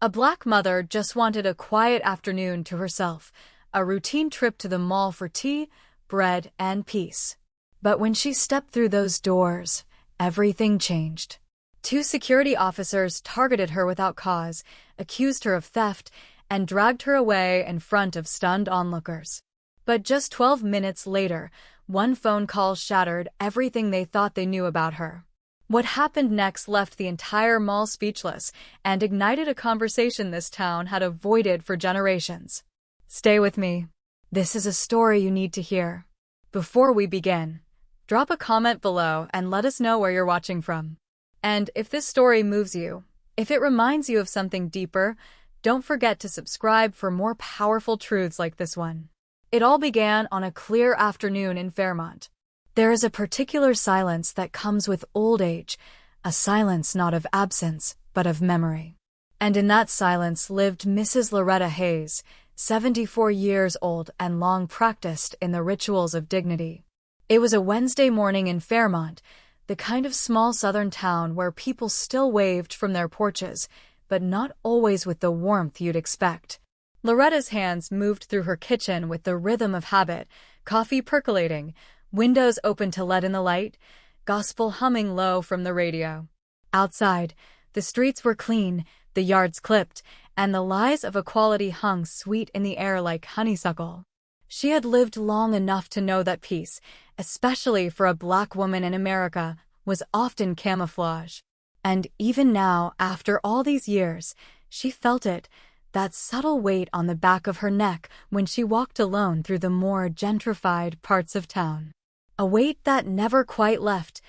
A black mother just wanted a quiet afternoon to herself, a routine trip to the mall for tea, bread, and peace. But when she stepped through those doors, everything changed. Two security officers targeted her without cause, accused her of theft, and dragged her away in front of stunned onlookers. But just 12 minutes later, one phone call shattered everything they thought they knew about her. What happened next left the entire mall speechless and ignited a conversation this town had avoided for generations. Stay with me. This is a story you need to hear. Before we begin, drop a comment below and let us know where you're watching from. And if this story moves you, if it reminds you of something deeper, don't forget to subscribe for more powerful truths like this one. It all began on a clear afternoon in Fairmont. There is a particular silence that comes with old age, a silence not of absence, but of memory. And in that silence lived Mrs. Loretta Hayes, 74 years old and long practiced in the rituals of dignity. It was a Wednesday morning in Fairmont, the kind of small southern town where people still waved from their porches, but not always with the warmth you'd expect. Loretta's hands moved through her kitchen with the rhythm of habit, coffee percolating, windows open to let in the light, gospel humming low from the radio. Outside, the streets were clean, the yards clipped, and the lies of equality hung sweet in the air like honeysuckle. She had lived long enough to know that peace, especially for a black woman in America, was often camouflage. And even now, after all these years, she felt it, that subtle weight on the back of her neck when she walked alone through the more gentrified parts of town. A weight that never quite left,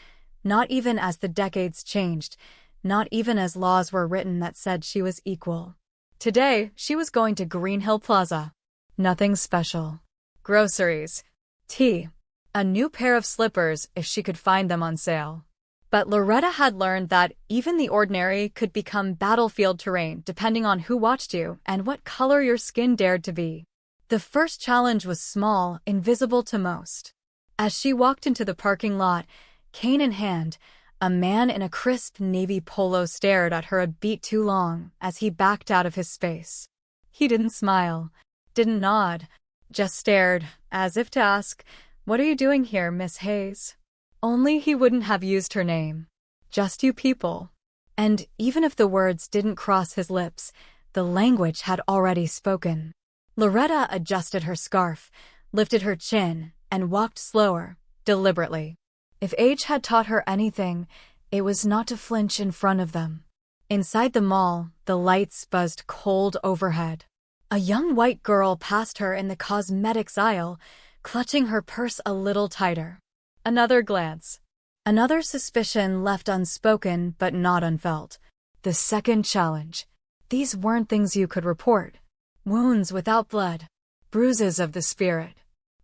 not even as the decades changed, not even as laws were written that said she was equal. Today, she was going to Green Hill Plaza. Nothing special. Groceries. Tea. A new pair of slippers if she could find them on sale. But Loretta had learned that even the ordinary could become battlefield terrain depending on who watched you and what color your skin dared to be. The first challenge was small, invisible to most. As she walked into the parking lot, cane in hand, a man in a crisp navy polo stared at her a beat too long as he backed out of his space. He didn't smile, didn't nod, just stared, as if to ask, "What are you doing here, Miss Hayes?" Only he wouldn't have used her name. Just you people. And even if the words didn't cross his lips, the language had already spoken. Loretta adjusted her scarf, lifted her chin, and walked slower, deliberately. If age had taught her anything, it was not to flinch in front of them. Inside the mall, the lights buzzed cold overhead. A young white girl passed her in the cosmetics aisle, clutching her purse a little tighter. Another glance. Another suspicion left unspoken but not unfelt. The second challenge. These weren't things you could report. Wounds without blood. Bruises of the spirit.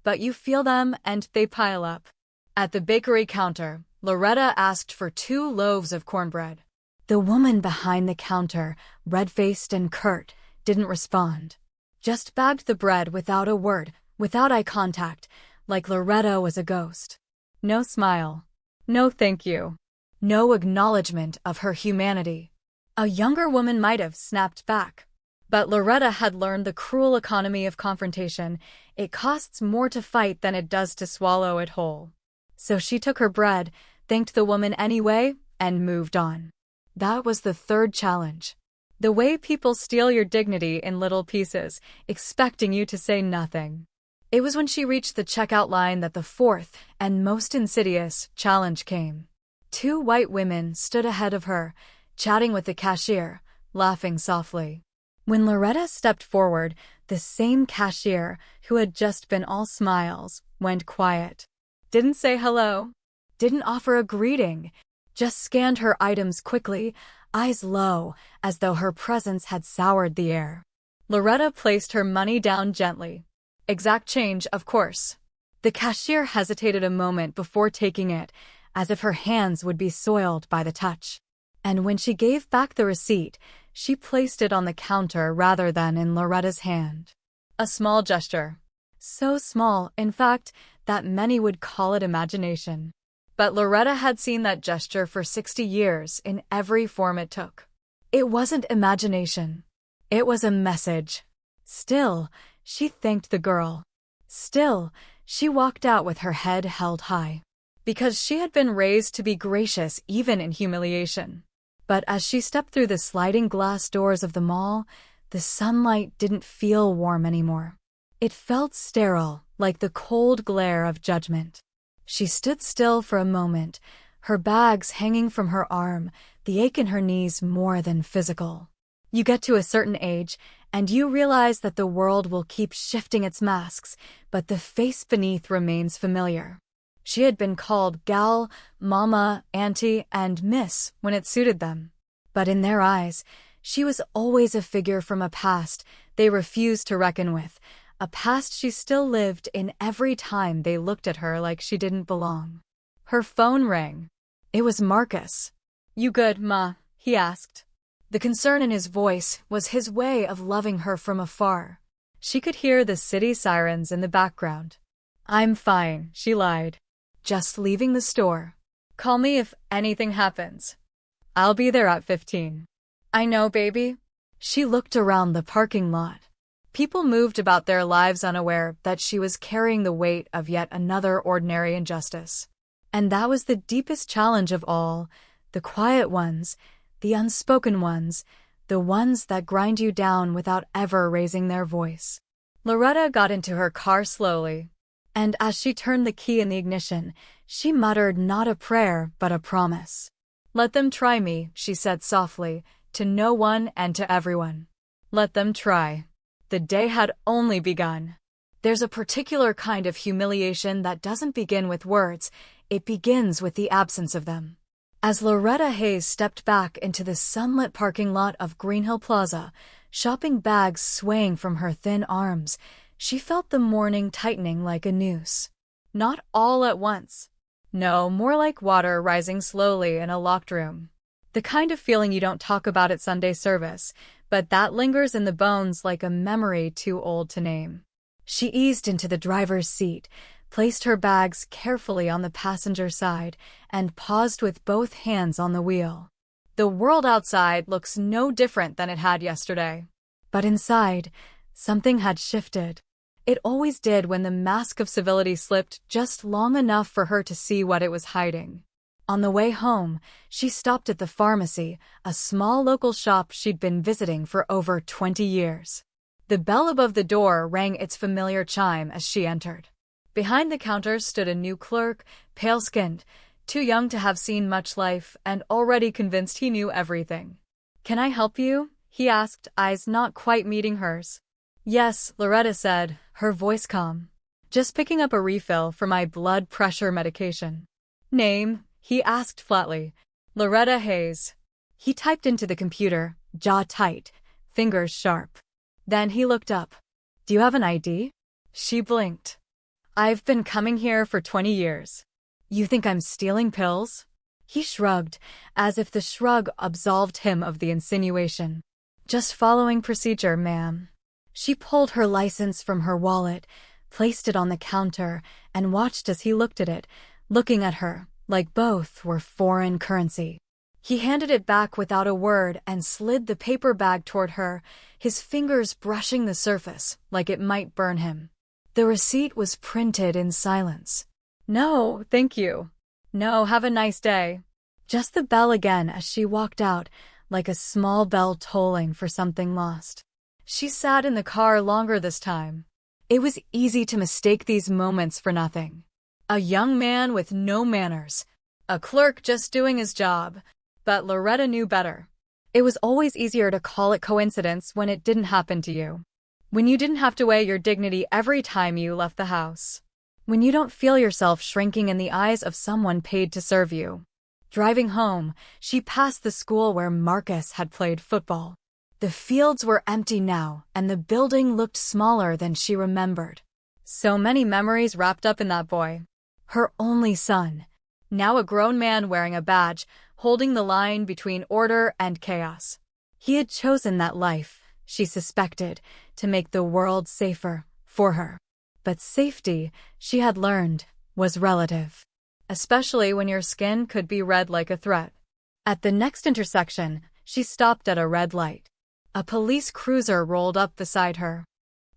But you feel them and they pile up. At the bakery counter, Loretta asked for 2 loaves of cornbread. The woman behind the counter, red-faced and curt, didn't respond. Just bagged the bread without a word, without eye contact, like Loretta was a ghost. No smile. No thank you. No acknowledgement of her humanity. A younger woman might have snapped back. But Loretta had learned the cruel economy of confrontation. It costs more to fight than it does to swallow it whole. So she took her bread, thanked the woman anyway, and moved on. That was the third challenge. The way people steal your dignity in little pieces, expecting you to say nothing. It was when she reached the checkout line that the fourth, and most insidious, challenge came. 2 white women stood ahead of her, chatting with the cashier, laughing softly. When Loretta stepped forward, the same cashier, who had just been all smiles, went quiet. Didn't say hello. Didn't offer a greeting. Just scanned her items quickly, eyes low, as though her presence had soured the air. Loretta placed her money down gently. Exact change, of course. The cashier hesitated a moment before taking it, as if her hands would be soiled by the touch. And when she gave back the receipt, she placed it on the counter rather than in Loretta's hand. A small gesture. So small, in fact, that many would call it imagination. But Loretta had seen that gesture for 60 years in every form it took. It wasn't imagination. It was a message. Still, she thanked the girl. Still, she walked out with her head held high. Because she had been raised to be gracious even in humiliation. But as she stepped through the sliding glass doors of the mall, the sunlight didn't feel warm anymore. It felt sterile, like the cold glare of judgment. She stood still for a moment, her bags hanging from her arm, the ache in her knees more than physical. You get to a certain age, and you realize that the world will keep shifting its masks, but the face beneath remains familiar. She had been called gal, mama, auntie, and miss when it suited them. But in their eyes, she was always a figure from a past they refused to reckon with, a past she still lived in every time they looked at her like she didn't belong. Her phone rang. It was Marcus. "You good, ma?" he asked. The concern in his voice was his way of loving her from afar. She could hear the city sirens in the background. "I'm fine," she lied. "Just leaving the store. Call me if anything happens. I'll be there at 15. "I know, baby." She looked around the parking lot. People moved about their lives unaware that she was carrying the weight of yet another ordinary injustice. And that was the deepest challenge of all, the quiet ones, the unspoken ones, the ones that grind you down without ever raising their voice. Loretta got into her car slowly, and as she turned the key in the ignition, she muttered not a prayer but a promise. "Let them try me," she said softly, to no one and to everyone. Let them try. The day had only begun. There's a particular kind of humiliation that doesn't begin with words, it begins with the absence of them. As Loretta Hayes stepped back into the sunlit parking lot of Greenhill Plaza, shopping bags swaying from her thin arms, she felt the morning tightening like a noose. Not all at once. No, more like water rising slowly in a locked room. The kind of feeling you don't talk about at Sunday service, but that lingers in the bones like a memory too old to name. She eased into the driver's seat, placed her bags carefully on the passenger side, and paused with both hands on the wheel. The world outside looks no different than it had yesterday. But inside, something had shifted. It always did when the mask of civility slipped just long enough for her to see what it was hiding. On the way home, she stopped at the pharmacy, a small local shop she'd been visiting for over 20 years. The bell above the door rang its familiar chime as she entered. Behind the counter stood a new clerk, pale-skinned, too young to have seen much life and already convinced he knew everything. "Can I help you?" he asked, eyes not quite meeting hers. "Yes," Loretta said, her voice calm. "Just picking up a refill for my blood pressure medication." "Name?" he asked flatly. "Loretta Hayes." He typed into the computer, jaw tight, fingers sharp. Then he looked up. "Do you have an ID?" She blinked. "I've been coming here for 20 years. You think I'm stealing pills?" He shrugged, as if the shrug absolved him of the insinuation. "Just following procedure, ma'am." She pulled her license from her wallet, placed it on the counter, and watched as he looked at it, looking at her, like both were foreign currency. He handed it back without a word and slid the paper bag toward her, his fingers brushing the surface, like it might burn him. The receipt was printed in silence. "No, thank you. No, have a nice day." Just the bell again as she walked out, like a small bell tolling for something lost. She sat in the car longer this time. It was easy to mistake these moments for nothing. A young man with no manners. A clerk just doing his job. But Loretta knew better. It was always easier to call it coincidence when it didn't happen to you. When you didn't have to weigh your dignity every time you left the house. When you don't feel yourself shrinking in the eyes of someone paid to serve you. Driving home, she passed the school where Marcus had played football. The fields were empty now, and the building looked smaller than she remembered. So many memories wrapped up in that boy. Her only son. Now a grown man wearing a badge, holding the line between order and chaos. He had chosen that life, she suspected, to make the world safer for her. But safety, she had learned, was relative. Especially when your skin could be red like a threat. At the next intersection, she stopped at a red light. A police cruiser rolled up beside her.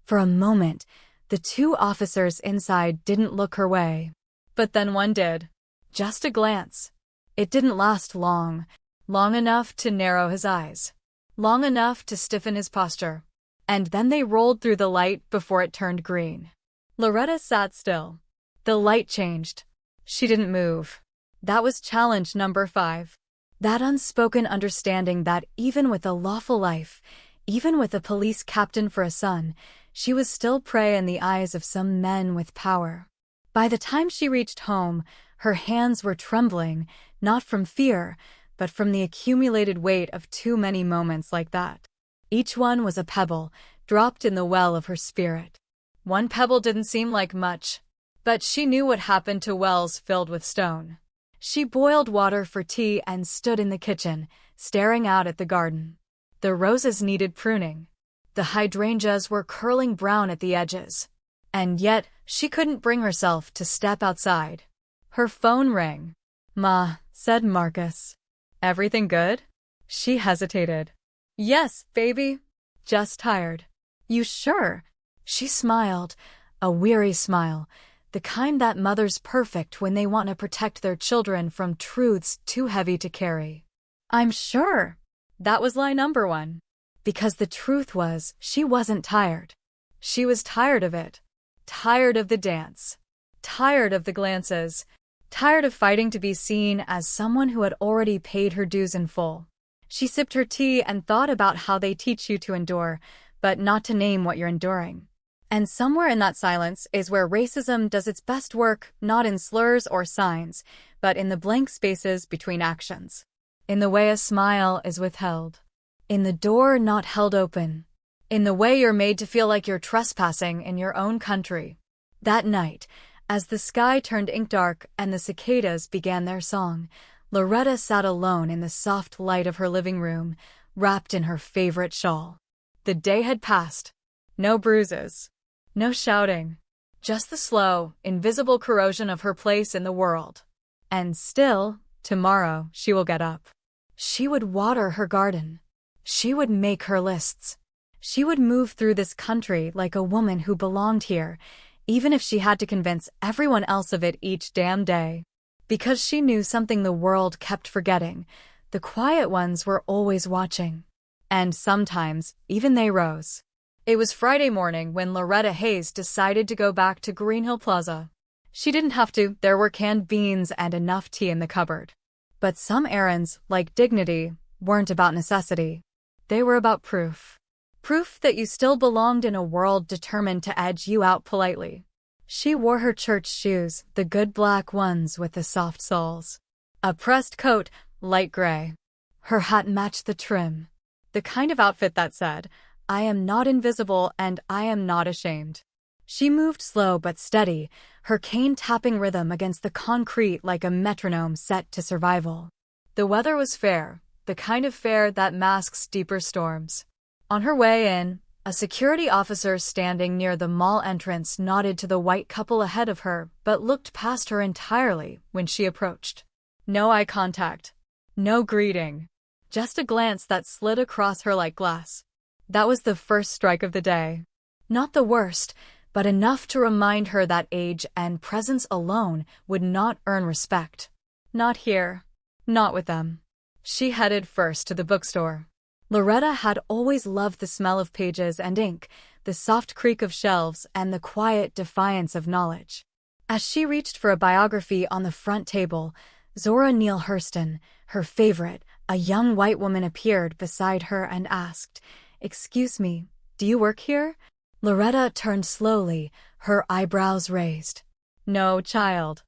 For a moment, the two officers inside didn't look her way. But then one did. Just a glance. It didn't last long. Long enough to narrow his eyes. Long enough to stiffen his posture. And then they rolled through the light before it turned green. Loretta sat still. The light changed. She didn't move. That was challenge number 5. That unspoken understanding that even with a lawful life, even with a police captain for a son, she was still prey in the eyes of some men with power. By the time she reached home, her hands were trembling, not from fear, but from the accumulated weight of too many moments like that. Each one was a pebble, dropped in the well of her spirit. One pebble didn't seem like much, but she knew what happened to wells filled with stone. She boiled water for tea and stood in the kitchen, staring out at the garden. The roses needed pruning. The hydrangeas were curling brown at the edges. And yet, she couldn't bring herself to step outside. Her phone rang. "Ma," said Marcus. "Everything good?" She hesitated. "Yes, baby. Just tired." "You sure?" She smiled, a weary smile, the kind that mothers perfect when they want to protect their children from truths too heavy to carry. "I'm sure." That was lie number 1. Because the truth was, she wasn't tired. She was tired of it. Tired of the dance. Tired of the glances. Tired of fighting to be seen as someone who had already paid her dues in full. She sipped her tea and thought about how they teach you to endure, but not to name what you're enduring. And somewhere in that silence is where racism does its best work, not in slurs or signs, but in the blank spaces between actions. In the way a smile is withheld. In the door not held open. In the way you're made to feel like you're trespassing in your own country. That night, as the sky turned ink dark and the cicadas began their song, Loretta sat alone in the soft light of her living room, wrapped in her favorite shawl. The day had passed. No bruises. No shouting. Just the slow, invisible corrosion of her place in the world. And still, tomorrow, she will get up. She would water her garden. She would make her lists. She would move through this country like a woman who belonged here, even if she had to convince everyone else of it each damn day. Because she knew something the world kept forgetting. The quiet ones were always watching. And sometimes, even they rose. It was Friday morning when Loretta Hayes decided to go back to Greenhill Plaza. She didn't have to, there were canned beans and enough tea in the cupboard. But some errands, like dignity, weren't about necessity. They were about proof. Proof that you still belonged in a world determined to edge you out politely. She wore her church shoes, the good black ones with the soft soles. A pressed coat, light gray. Her hat matched the trim. The kind of outfit that said, "I am not invisible and I am not ashamed." She moved slow but steady, her cane tapping rhythm against the concrete like a metronome set to survival. The weather was fair, the kind of fair that masks deeper storms. On her way in, a security officer standing near the mall entrance nodded to the white couple ahead of her but looked past her entirely when she approached. No eye contact. No greeting. Just a glance that slid across her like glass. That was the first strike of the day. Not the worst, but enough to remind her that age and presence alone would not earn respect. Not here. Not with them. She headed first to the bookstore. Loretta had always loved the smell of pages and ink, the soft creak of shelves, and the quiet defiance of knowledge. As she reached for a biography on the front table, Zora Neale Hurston, her favorite, a young white woman, appeared beside her and asked, "Excuse me, do you work here?" Loretta turned slowly, her eyebrows raised. "No, child.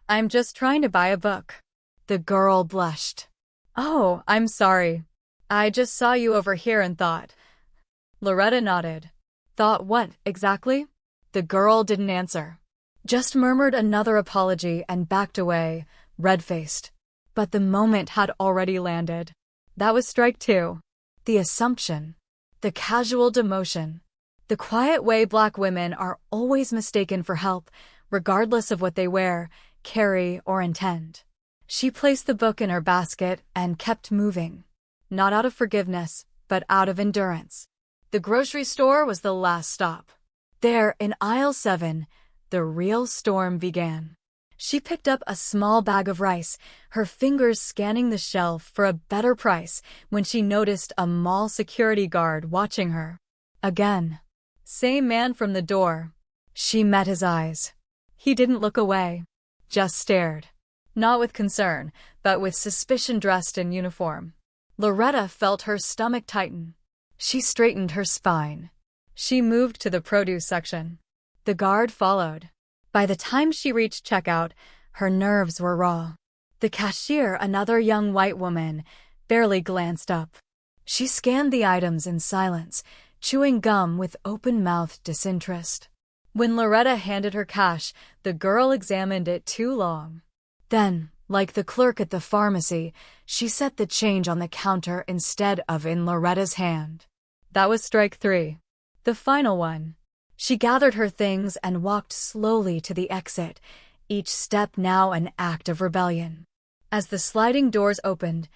I'm just trying to buy a book." The girl blushed. "Oh, I'm sorry. I just saw you over here and thought." Loretta nodded. "Thought what, exactly?" The girl didn't answer. Just murmured another apology and backed away, red-faced. But the moment had already landed. That was strike 2. The assumption. The casual demotion. The quiet way Black women are always mistaken for help, regardless of what they wear, carry, or intend. She placed the book in her basket and kept moving. Not out of forgiveness, but out of endurance. The grocery store was the last stop. There, in aisle 7, the real storm began. She picked up a small bag of rice, her fingers scanning the shelf for a better price when she noticed a mall security guard watching her. Again. Same man from the door. She met his eyes. He didn't look away, just stared. Not with concern, but with suspicion dressed in uniform. Loretta felt her stomach tighten. She straightened her spine. She moved to the produce section. The guard followed. By the time she reached checkout, her nerves were raw. The cashier, another young white woman, barely glanced up. She scanned the items in silence, chewing gum with open-mouthed disinterest. When Loretta handed her cash, the girl examined it too long. Then, like the clerk at the pharmacy, she set the change on the counter instead of in Loretta's hand. That was strike 3. The final one. She gathered her things and walked slowly to the exit, each step now an act of rebellion. As the sliding doors opened,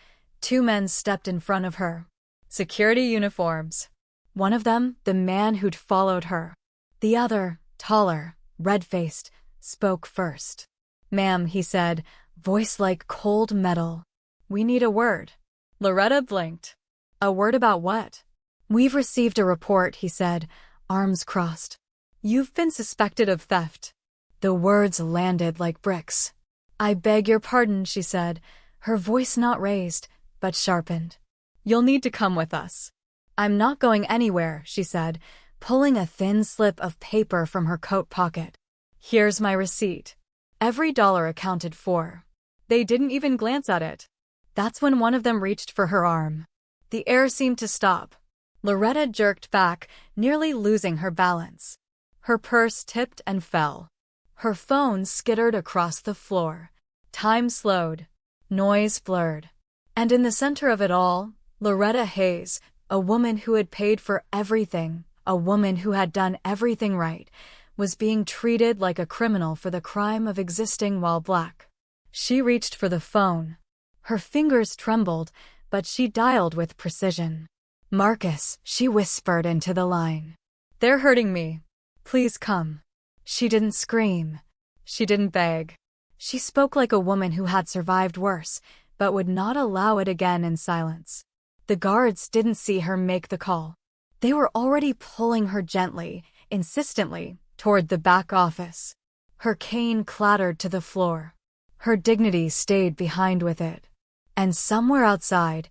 2 men stepped in front of her. Security uniforms. One of them, the man who'd followed her. The other, taller, red-faced, spoke first. "Ma'am," he said, voice like cold metal. "We need a word." Loretta blinked. "A word about what?" "We've received a report," he said, arms crossed. "You've been suspected of theft." The words landed like bricks. "I beg your pardon," she said, her voice not raised, but sharpened. "You'll need to come with us." "I'm not going anywhere," she said, pulling a thin slip of paper from her coat pocket. "Here's my receipt." Every dollar accounted for. They didn't even glance at it. That's when one of them reached for her arm. The air seemed to stop. Loretta jerked back, nearly losing her balance. Her purse tipped and fell. Her phone skittered across the floor. Time slowed. Noise blurred. And in the center of it all, Loretta Hayes, a woman who had paid for everything, a woman who had done everything right, was being treated like a criminal for the crime of existing while black. She reached for the phone. Her fingers trembled, but she dialed with precision. "Marcus," she whispered into the line. "They're hurting me. Please come." She didn't scream. She didn't beg. She spoke like a woman who had survived worse, but would not allow it again in silence. The guards didn't see her make the call. They were already pulling her gently, insistently, toward the back office. Her cane clattered to the floor. Her dignity stayed behind with it. And somewhere outside,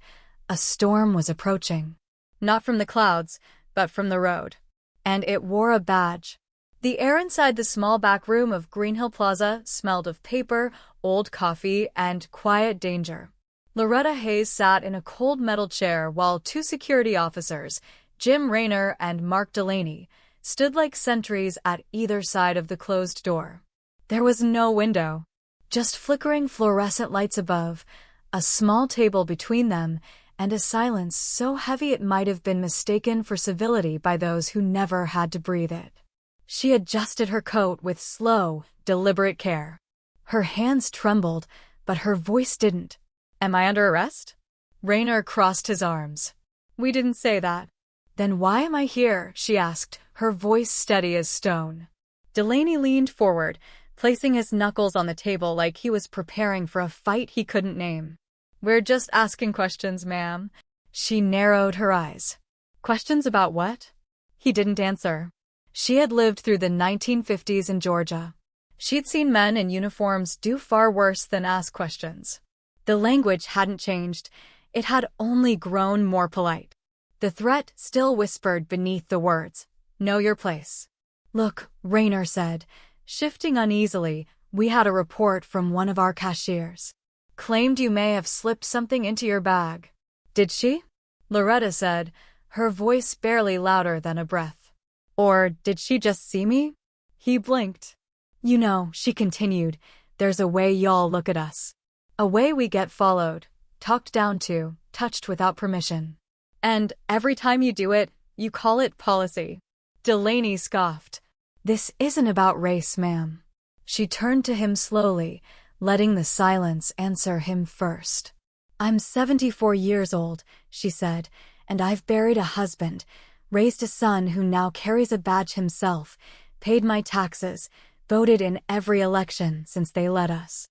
a storm was approaching. Not from the clouds, but from the road. And it wore a badge. The air inside the small back room of Greenhill Plaza smelled of paper, old coffee, and quiet danger. Loretta Hayes sat in a cold metal chair while 2 security officers, Jim Rayner and Mark Delaney, stood like sentries at either side of the closed door. There was no window. Just flickering fluorescent lights above, a small table between them, and a silence so heavy it might have been mistaken for civility by those who never had to breathe it. She adjusted her coat with slow, deliberate care. Her hands trembled, but her voice didn't. "Am I under arrest?" Rayner crossed his arms. "We didn't say that." "Then why am I here?" she asked, her voice steady as stone. Delaney leaned forward, placing his knuckles on the table like he was preparing for a fight he couldn't name. "We're just asking questions, ma'am." She narrowed her eyes. "Questions about what?" He didn't answer. She had lived through the 1950s in Georgia. She'd seen men in uniforms do far worse than ask questions. The language hadn't changed. It had only grown more polite. The threat still whispered beneath the words, "Know your place." "Look," Rayner said, shifting uneasily, "we had a report from one of our cashiers. Claimed you may have slipped something into your bag." "Did she?" Loretta said, her voice barely louder than a breath. "Or did she just see me?" He blinked. "You know," she continued, "there's a way y'all look at us. A way we get followed, talked down to, touched without permission. And every time you do it, you call it policy." Delaney scoffed. "This isn't about race, ma'am." She turned to him slowly, letting the silence answer him first. "I'm 74 years old," she said, And I've buried a husband, raised a son who now carries a badge himself, paid my taxes, voted in every election since they let us.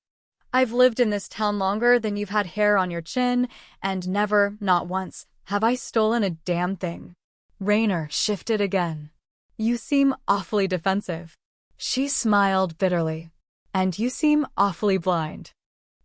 I've lived in this town longer than you've had hair on your chin, and never, not once, have I stolen a damn thing. Raynor shifted again. You seem awfully defensive. She smiled bitterly. And you seem awfully blind.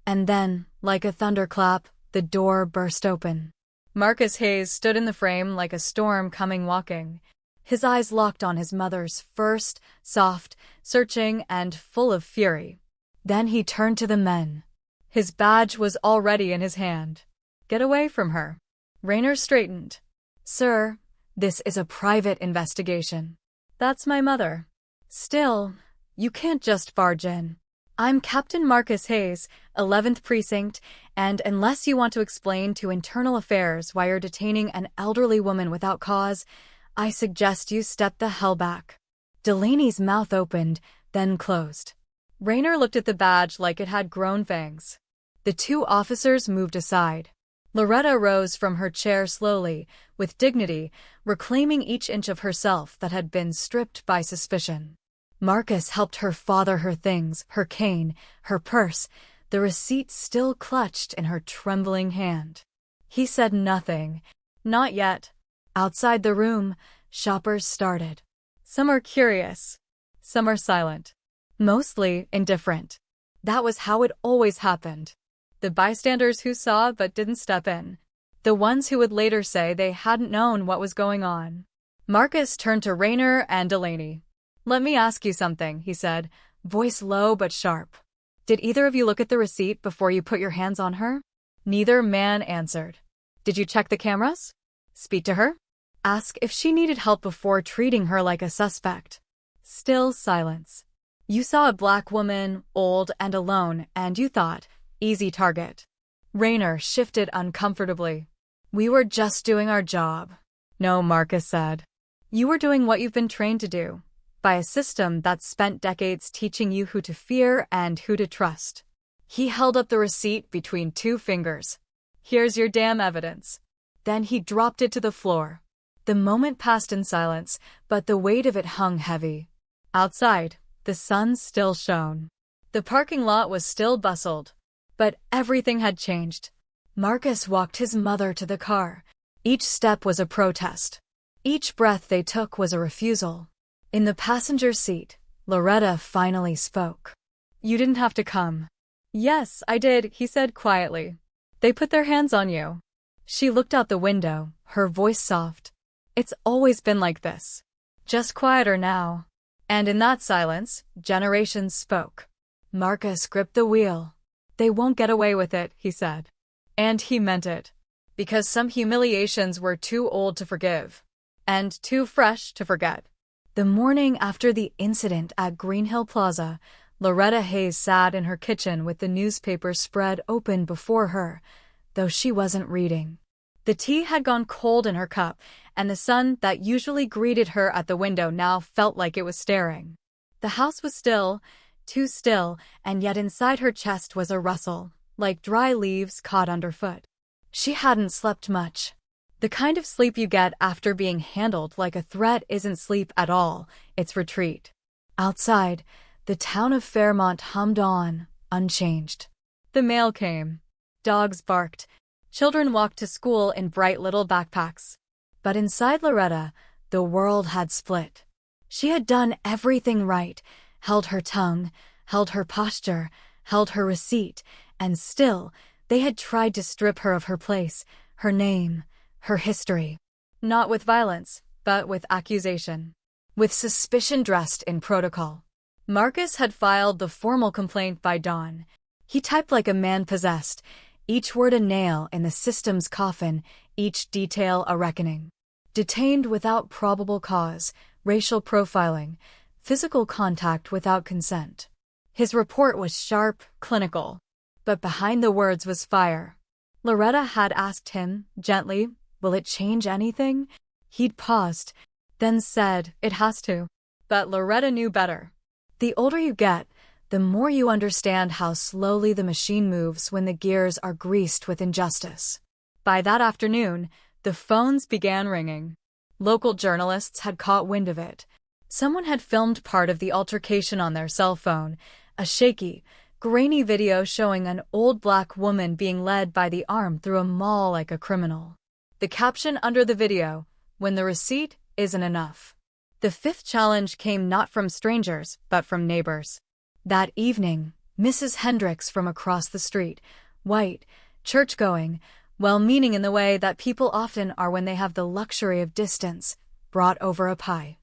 And then, like a thunderclap, the door burst open. Marcus Hayes stood in the frame like a storm coming walking. His eyes locked on his mother's, first, soft, searching, and full of fury. Then he turned to the men. His badge was already in his hand. Get away from her. Raynor straightened. Sir, this is a private investigation. That's my mother. Still, you can't just barge in. I'm Captain Marcus Hayes, 11th Precinct, and unless you want to explain to Internal Affairs why you're detaining an elderly woman without cause, I suggest you step the hell back. Delaney's mouth opened, then closed. Raynor looked at the badge like it had grown fangs. The two officers moved aside. Loretta rose from her chair slowly, with dignity, reclaiming each inch of herself that had been stripped by suspicion. Marcus helped her father her things, her cane, her purse, the receipt still clutched in her trembling hand. He said nothing. Not yet. Outside the room, shoppers started. Some are curious. Some are silent. Mostly indifferent. That was how it always happened. The bystanders who saw but didn't step in. The ones who would later say they hadn't known what was going on. Marcus turned to Raynor and Delaney. Let me ask you something, he said, voice low but sharp. Did either of you look at the receipt before you put your hands on her? Neither man answered. Did you check the cameras? Speak to her? Ask if she needed help before treating her like a suspect. Still silence. You saw a black woman, old and alone, and you thought, easy target. Raynor shifted uncomfortably. We were just doing our job. No, Marcus said. You were doing what you've been trained to do, by a system that's spent decades teaching you who to fear and who to trust. He held up the receipt between two fingers. Here's your damn evidence. Then he dropped it to the floor. The moment passed in silence, but the weight of it hung heavy. Outside, the sun still shone. The parking lot was still bustled. But everything had changed. Marcus walked his mother to the car. Each step was a protest. Each breath they took was a refusal. In the passenger seat, Loretta finally spoke. You didn't have to come. Yes, I did, he said quietly. They put their hands on you. She looked out the window, her voice soft. It's always been like this. Just quieter now. And in that silence, generations spoke. Marcus gripped the wheel. They won't get away with it, he said. And he meant it. Because some humiliations were too old to forgive. And too fresh to forget. The morning after the incident at Greenhill Plaza, Loretta Hayes sat in her kitchen with the newspaper spread open before her, though she wasn't reading. The tea had gone cold in her cup, and the sun that usually greeted her at the window now felt like it was staring. The house was still, too still, and yet inside her chest was a rustle, like dry leaves caught underfoot. She hadn't slept much. The kind of sleep you get after being handled like a threat isn't sleep at all, it's retreat. Outside, the town of Fairmont hummed on, unchanged. The mail came. Dogs barked. Children walked to school in bright little backpacks. But inside Loretta, the world had split. She had done everything right, held her tongue, held her posture, held her receipt, and still, they had tried to strip her of her place, her name, her history. Not with violence, but with accusation. With suspicion dressed in protocol. Marcus had filed the formal complaint by dawn. He typed like a man possessed, each word a nail in the system's coffin, each detail a reckoning. Detained without probable cause, racial profiling, physical contact without consent. His report was sharp, clinical. But behind the words was fire. Loretta had asked him, gently, will it change anything? He'd paused, then said, it has to. But Loretta knew better. The older you get, the more you understand how slowly the machine moves when the gears are greased with injustice. By that afternoon, The phones began ringing. Local journalists had caught wind of it. Someone had filmed part of the altercation on their cell phone, a shaky, grainy video showing an old black woman being led by the arm through a mall like a criminal. The caption under the video, "When the receipt isn't enough." The fifth challenge came not from strangers, but from neighbors. That evening, Mrs. Hendricks from across the street, white, church-going, well-meaning in the way that people often are when they have the luxury of distance, brought over a pie.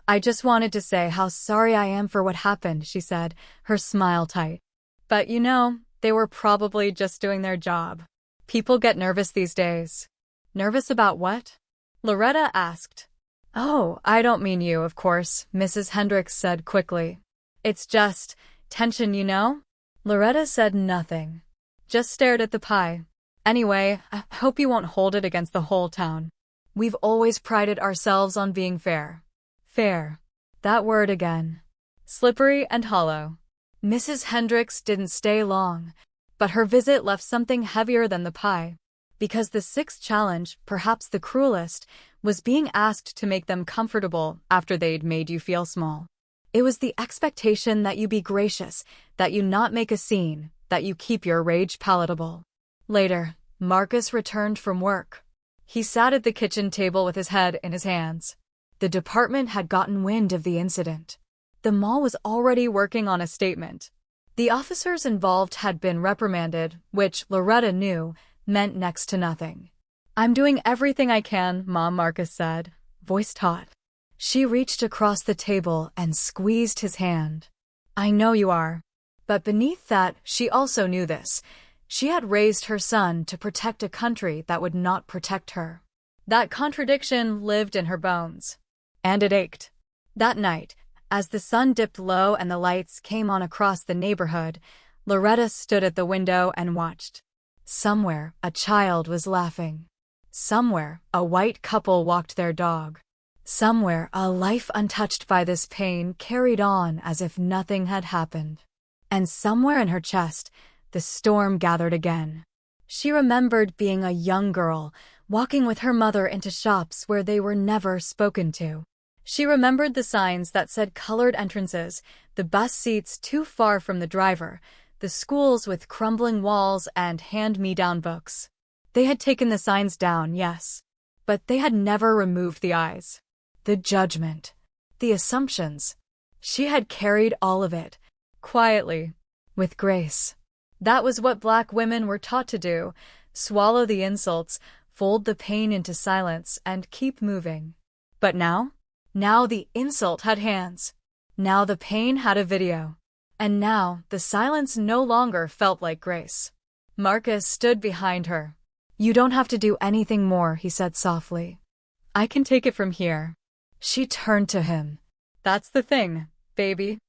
"I just wanted to say how sorry I am for what happened," she said, her smile tight. "But you know, they were probably just doing their job. People get nervous these days." "Nervous about what?" Loretta asked. "Oh, I don't mean you, of course," Mrs. Hendricks said quickly. "It's just tension, you know?" Loretta said nothing, just stared at the pie. "Anyway, I hope you won't hold it against the whole town. We've always prided ourselves on being fair." Fair. That word again. Slippery and hollow. Mrs. Hendricks didn't stay long, but her visit left something heavier than the pie. Because the sixth challenge, perhaps the cruelest, was being asked to make them comfortable after they'd made you feel small. It was the expectation that you be gracious, that you not make a scene, that you keep your rage palatable. Later, Marcus returned from work. He sat at the kitchen table with his head in his hands. The department had gotten wind of the incident. The mall was already working on a statement. The officers involved had been reprimanded, which, Loretta knew, meant next to nothing. "I'm doing everything I can," Mom, Marcus said, voice taut. She reached across the table and squeezed his hand. "I know you are." But beneath that, she also knew this. She had raised her son to protect a country that would not protect her. That contradiction lived in her bones. And it ached. That night, as the sun dipped low and the lights came on across the neighborhood, Loretta stood at the window and watched. Somewhere, a child was laughing. Somewhere, a white couple walked their dog. Somewhere, a life untouched by this pain carried on as if nothing had happened. And somewhere in her chest, the storm gathered again. She remembered being a young girl, walking with her mother into shops where they were never spoken to. She remembered the signs that said colored entrances, the bus seats too far from the driver, the schools with crumbling walls and hand-me-down books. They had taken the signs down, yes, but they had never removed the eyes. The judgment. The assumptions. She had carried all of it, quietly, with grace. That was what Black women were taught to do: swallow the insults, fold the pain into silence, and keep moving. But now? Now the insult had hands. Now the pain had a video. And now the silence no longer felt like grace. Marcus stood behind her. "You don't have to do anything more," he said softly. "I can take it from here." She turned to him. "That's the thing, baby.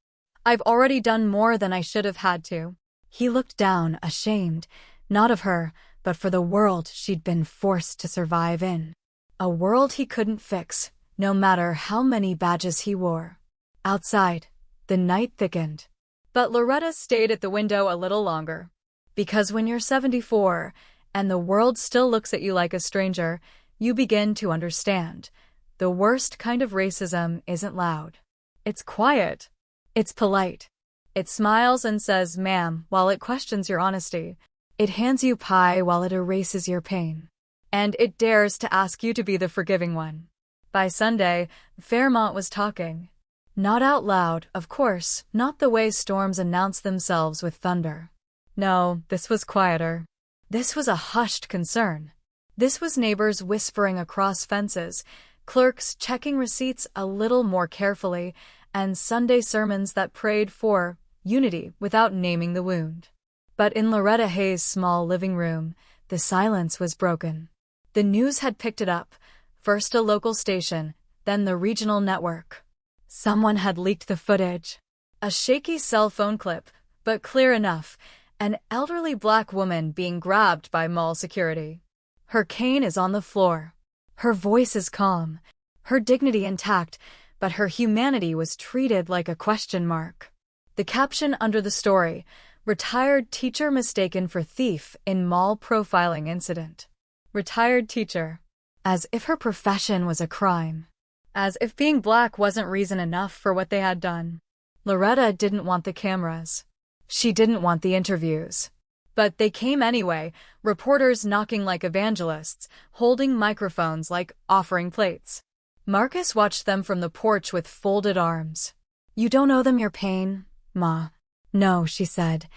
I've already done more than I should have had to." He looked down, ashamed, not of her, but for the world she'd been forced to survive in. A world he couldn't fix, no matter how many badges he wore. Outside, the night thickened. But Loretta stayed at the window a little longer. Because when you're 74, and the world still looks at you like a stranger, you begin to understand. The worst kind of racism isn't loud. It's quiet. It's polite. It smiles and says, "Ma'am," while it questions your honesty. It hands you pie while it erases your pain. And it dares to ask you to be the forgiving one. By Sunday, Fairmont was talking. Not out loud, of course, not the way storms announce themselves with thunder. No, this was quieter. This was a hushed concern. This was neighbors whispering across fences, clerks checking receipts a little more carefully, and Sunday sermons that prayed for unity without naming the wound. But in Loretta Hayes' small living room, the silence was broken. The news had picked it up, first a local station, then the regional network. Someone had leaked the footage. A shaky cell phone clip, but clear enough, an elderly Black woman being grabbed by mall security. Her cane is on the floor. Her voice is calm, her dignity intact, but her humanity was treated like a question mark. The caption under the story: "Retired teacher mistaken for thief in mall profiling incident." Retired teacher. as if her profession was a crime, as if being black wasn't reason enough for what they had done. Loretta didn't want the cameras. She didn't want the interviews. But they came anyway, reporters knocking like evangelists, holding microphones like offering plates. Marcus watched them from the porch with folded arms. "You don't owe them your pain, Ma." "No," she said,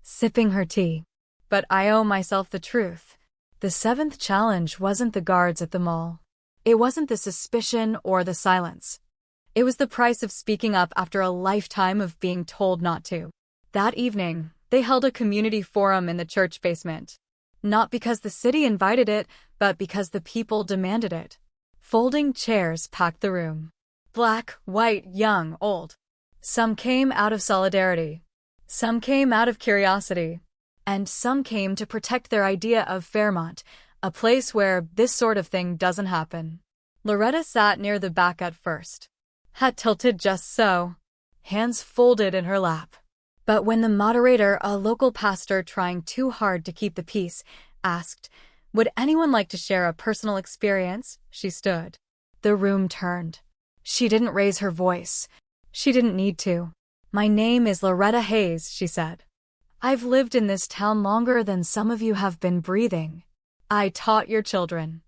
sipping her tea. "But I owe myself the truth." The seventh challenge wasn't the guards at the mall. It wasn't the suspicion or the silence. It was the price of speaking up after a lifetime of being told not to. That evening, they held a community forum in the church basement. Not because the city invited it, but because the people demanded it. Folding chairs packed the room. Black, white, young, old. Some came out of solidarity. Some came out of curiosity. And some came to protect their idea of Fairmont, a place where this sort of thing doesn't happen. Loretta sat near the back at first. Hat tilted just so, hands folded in her lap. But when the moderator, a local pastor trying too hard to keep the peace, asked, "Would anyone like to share a personal experience?" she stood. The room turned. She didn't raise her voice. She didn't need to. "My name is Loretta Hayes," she said. "I've lived in this town longer than some of you have been breathing. I taught your children.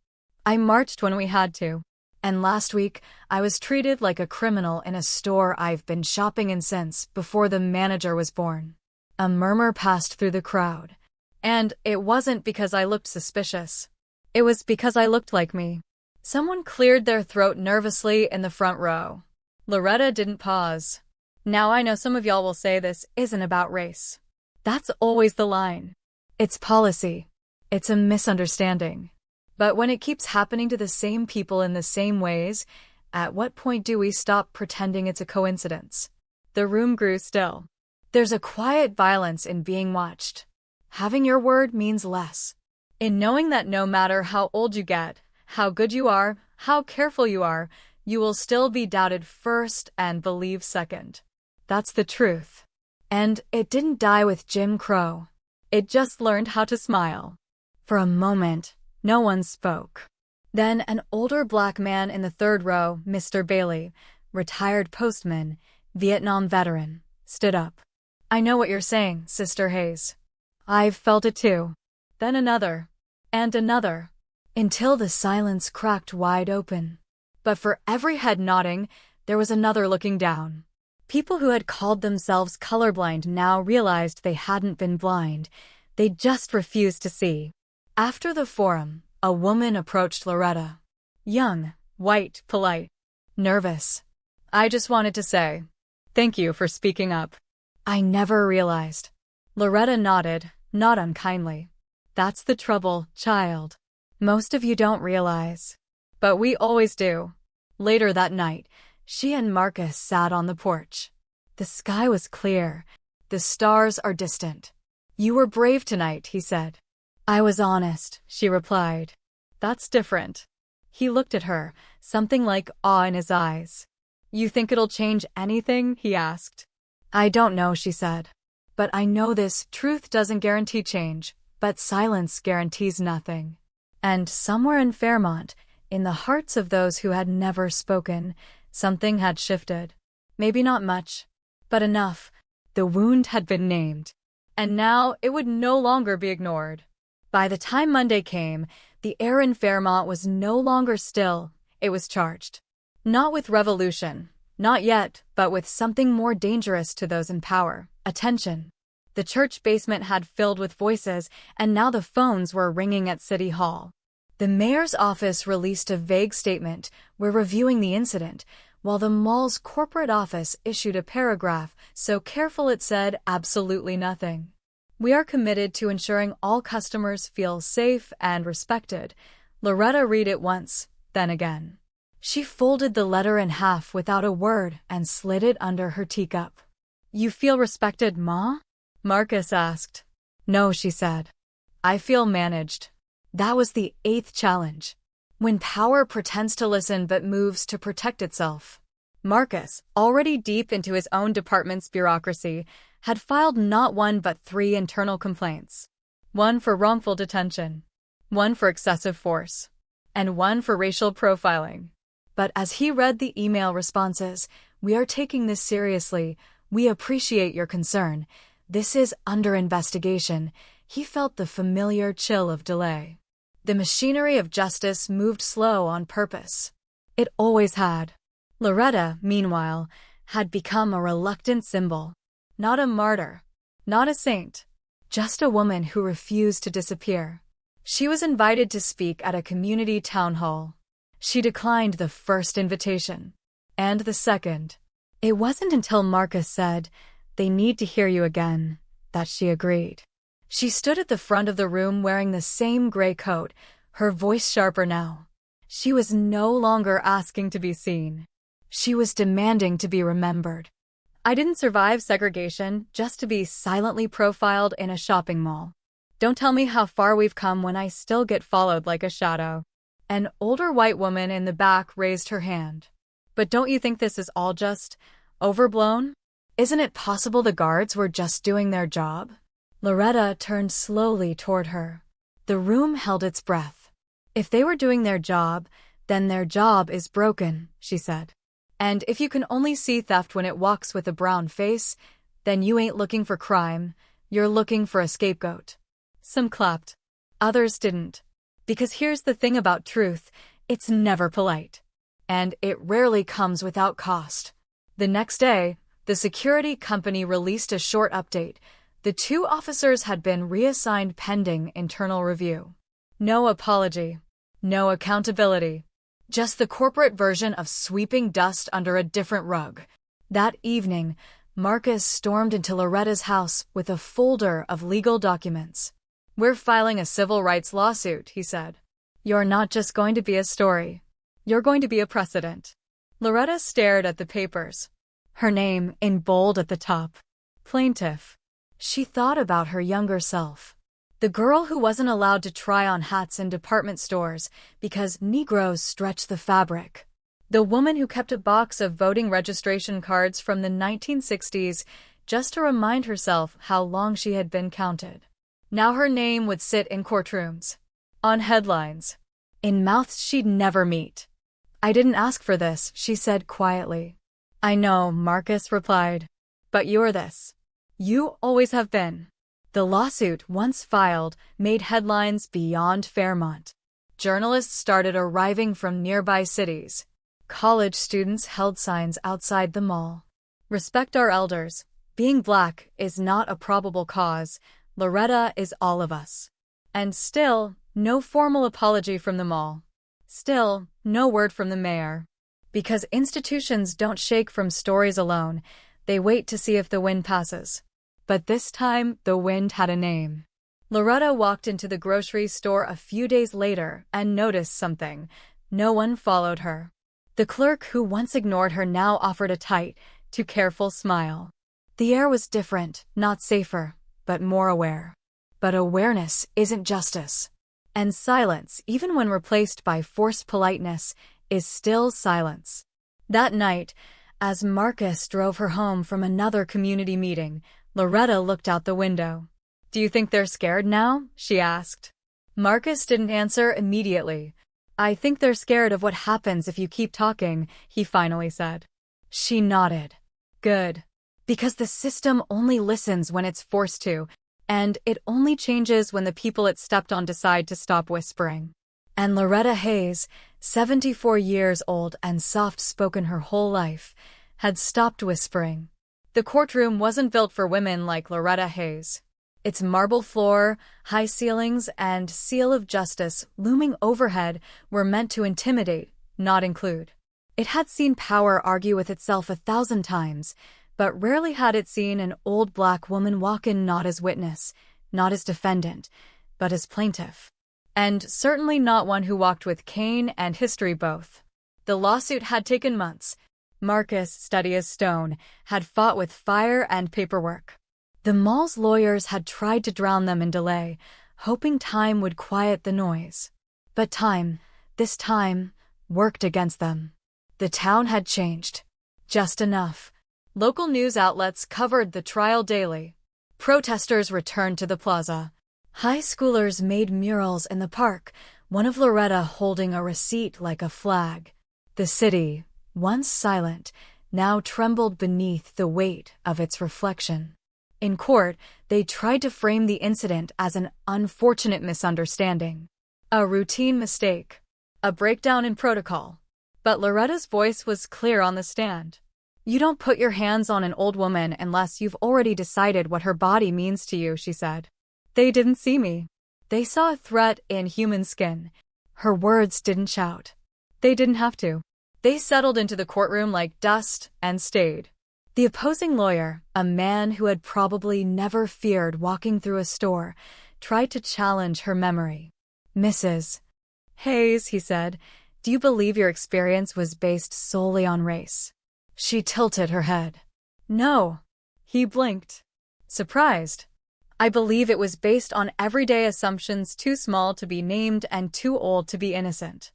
I marched when we had to. And last week, I was treated like a criminal in a store I've been shopping in since before the manager was born." A murmur passed through the crowd. "And it wasn't because I looked suspicious. It was because I looked like me." Someone cleared their throat nervously in the front row. Loretta didn't pause. "Now I know some of y'all will say this isn't about race. That's always the line. It's policy. It's a misunderstanding. But when it keeps happening to the same people in the same ways, at what point do we stop pretending it's a coincidence?" The room grew still. There's a quiet violence in being watched. Having your word means less. In knowing that no matter how old you get, how good you are, how careful you are, you will still be doubted first and believed second. That's the truth. And it didn't die with Jim Crow. It just learned how to smile. For a moment, no one spoke. Then an older black man in the third row, Mr. Bailey, retired postman, Vietnam veteran, stood up. "I know what you're saying, Sister Hayes. I've felt it too." Then another. And another. Until the silence cracked wide open. But for every head nodding, there was another looking down. People who had called themselves colorblind now realized they hadn't been blind. They just refused to see. After the forum, a woman approached Loretta. Young, white, polite, nervous. "I just wanted to say, thank you for speaking up. I never realized." Loretta nodded, not unkindly. "That's the trouble, child. Most of you don't realize. But we always do." Later that night, she and Marcus sat on the porch. The sky was clear. The stars are distant. "You were brave tonight," he said. "I was honest," she replied. "That's different." He looked at her, something like awe in his eyes. "You think it'll change anything?" he asked. "I don't know," she said. "But I know this: truth doesn't guarantee change, but silence guarantees nothing." And somewhere in Fairmont, in the hearts of those who had never spoken, something had shifted. Maybe not much, but enough. The wound had been named. And now it would no longer be ignored. By the time Monday came, the air in Fairmont was no longer still. It was charged. Not with revolution, not yet, but with something more dangerous to those in power: attention. The church basement had filled with voices, and now the phones were ringing at City Hall. The mayor's office released a vague statement: "We're reviewing the incident," while the mall's corporate office issued a paragraph so careful it said absolutely nothing. "We are committed to ensuring all customers feel safe and respected." Loretta read it once, then again. She folded the letter in half without a word and slid it under her teacup. "You feel respected, Ma?" Marcus asked. "No," she said. "I feel managed." That was the eighth challenge. When power pretends to listen but moves to protect itself. Marcus, already deep into his own department's bureaucracy, had filed not one but 3 internal complaints. One for wrongful detention. One for excessive force. and one for racial profiling. But as he read the email responses, "We are taking this seriously. We appreciate your concern. This is under investigation," he felt the familiar chill of delay. The machinery of justice moved slow on purpose. It always had. Loretta, meanwhile, had become a reluctant symbol. Not a martyr. Not a saint. Just a woman who refused to disappear. She was invited to speak at a community town hall. She declined the first invitation. And the second. It wasn't until Marcus said, "They need to hear you again," that she agreed. She stood at the front of the room wearing the same gray coat, her voice sharper now. She was no longer asking to be seen. She was demanding to be remembered. "I didn't survive segregation just to be silently profiled in a shopping mall. Don't tell me how far we've come when I still get followed like a shadow." An older white woman in the back raised her hand. "But don't you think this is all just overblown? Isn't it possible the guards were just doing their job?" Loretta turned slowly toward her. The room held its breath. "If they were doing their job, then their job is broken," she said. "And if you can only see theft when it walks with a brown face, then you ain't looking for crime, you're looking for a scapegoat." Some clapped. Others didn't. Because here's the thing about truth, it's never polite. And it rarely comes without cost. The next day, the security company released a short update. The two officers had been reassigned pending internal review. No apology. No accountability. Just the corporate version of sweeping dust under a different rug. That evening, Marcus stormed into Loretta's house with a folder of legal documents. "We're filing a civil rights lawsuit," he said. "You're not just going to be a story. You're going to be a precedent." Loretta stared at the papers. Her name in bold at the top. Plaintiff. She thought about her younger self. The girl who wasn't allowed to try on hats in department stores because Negroes stretch the fabric. The woman who kept a box of voting registration cards from the 1960s just to remind herself how long she had been counted. Now her name would sit in courtrooms. On headlines. In mouths she'd never meet. "I didn't ask for this," she said quietly. "I know," Marcus replied. "But you're this. You always have been." The lawsuit, once filed, made headlines beyond Fairmont. Journalists started arriving from nearby cities. College students held signs outside the mall. "Respect our elders. Being black is not a probable cause. Loretta is all of us." And still, no formal apology from the mall. Still, no word from the mayor. Because institutions don't shake from stories alone, they wait to see if the wind passes. But this time, the wind had a name. Loretta walked into the grocery store a few days later and noticed something. No one followed her. The clerk who once ignored her now offered a tight, too careful smile. The air was different, not safer, but more aware. But awareness isn't justice. And silence, even when replaced by forced politeness, is still silence. That night, as Marcus drove her home from another community meeting, Loretta looked out the window. "Do you think they're scared now?" she asked. Marcus didn't answer immediately. "I think they're scared of what happens if you keep talking," he finally said. She nodded. "Good. Because the system only listens when it's forced to, and it only changes when the people it stepped on decide to stop whispering." And Loretta Hayes, 74 years old and soft-spoken her whole life, had stopped whispering. The courtroom wasn't built for women like Loretta Hayes. Its marble floor, high ceilings, and seal of justice looming overhead were meant to intimidate, not include. It had seen power argue with itself 1,000 times, but rarely had it seen an old black woman walk in not as witness, not as defendant, but as plaintiff. And certainly not one who walked with cane and history both. The lawsuit had taken months. Marcus, steady as stone, had fought with fire and paperwork. The mall's lawyers had tried to drown them in delay, hoping time would quiet the noise. But time, this time, worked against them. The town had changed. Just enough. Local news outlets covered the trial daily. Protesters returned to the plaza. High schoolers made murals in the park, one of Loretta holding a receipt like a flag. The city, once silent, now trembled beneath the weight of its reflection. In court, they tried to frame the incident as an unfortunate misunderstanding. A routine mistake. A breakdown in protocol. But Loretta's voice was clear on the stand. You don't put your hands on an old woman unless you've already decided what her body means to you, she said. They didn't see me. They saw a threat in human skin. Her words didn't shout. They didn't have to. They settled into the courtroom like dust and stayed. The opposing lawyer, a man who had probably never feared walking through a store, tried to challenge her memory. Mrs. Hayes, he said, do you believe your experience was based solely on race? She tilted her head. No. He blinked. Surprised. I believe it was based on everyday assumptions too small to be named and too old to be innocent.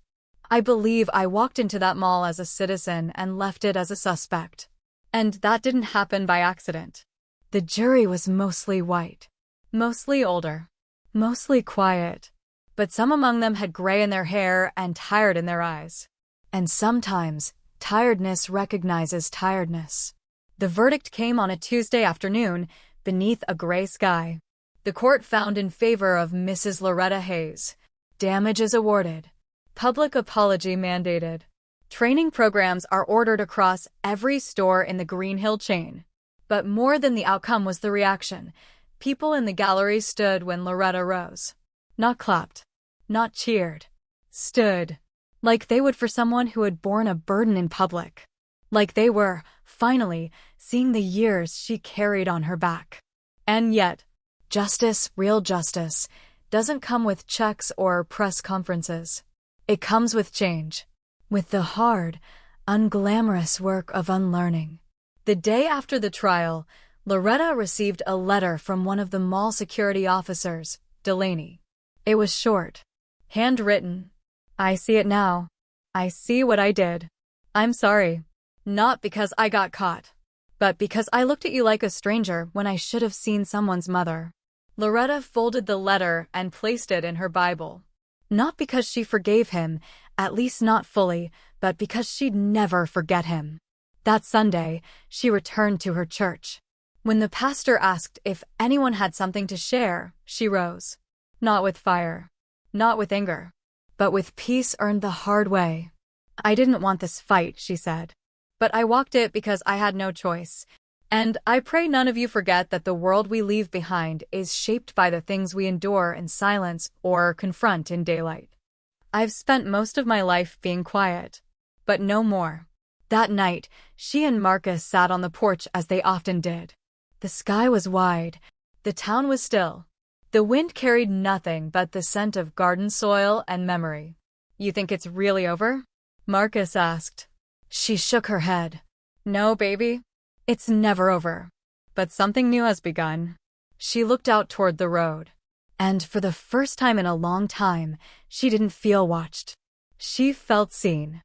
I believe I walked into that mall as a citizen and left it as a suspect. And that didn't happen by accident. The jury was mostly white. Mostly older. Mostly quiet. But some among them had gray in their hair and tired in their eyes. And sometimes, tiredness recognizes tiredness. The verdict came on a Tuesday afternoon, beneath a gray sky. The court found in favor of Mrs. Loretta Hayes. Damages awarded. Public apology mandated. Training programs are ordered across every store in the Green Hill chain. But more than the outcome was the reaction. People in the gallery stood when Loretta rose. Not clapped. Not cheered. Stood. Like they would for someone who had borne a burden in public. Like they were, finally, seeing the years she carried on her back. And yet, justice, real justice, doesn't come with checks or press conferences. It comes with change. With the hard, unglamorous work of unlearning. The day after the trial, Loretta received a letter from one of the mall security officers, Delaney. It was short. Handwritten. I see it now. I see what I did. I'm sorry. Not because I got caught, but because I looked at you like a stranger when I should have seen someone's mother. Loretta folded the letter and placed it in her Bible. Not because she forgave him, at least not fully, but because she'd never forget him. That Sunday, she returned to her church. When the pastor asked if anyone had something to share, she rose. Not with fire. Not with anger. But with peace earned the hard way. I didn't want this fight, she said. But I walked it because I had no choice. And I pray none of you forget that the world we leave behind is shaped by the things we endure in silence or confront in daylight. I've spent most of my life being quiet. But no more. That night, she and Marcus sat on the porch as they often did. The sky was wide. The town was still. The wind carried nothing but the scent of garden soil and memory. You think it's really over? Marcus asked. She shook her head. No, baby. It's never over. But something new has begun. She looked out toward the road. And for the first time in a long time, she didn't feel watched. She felt seen.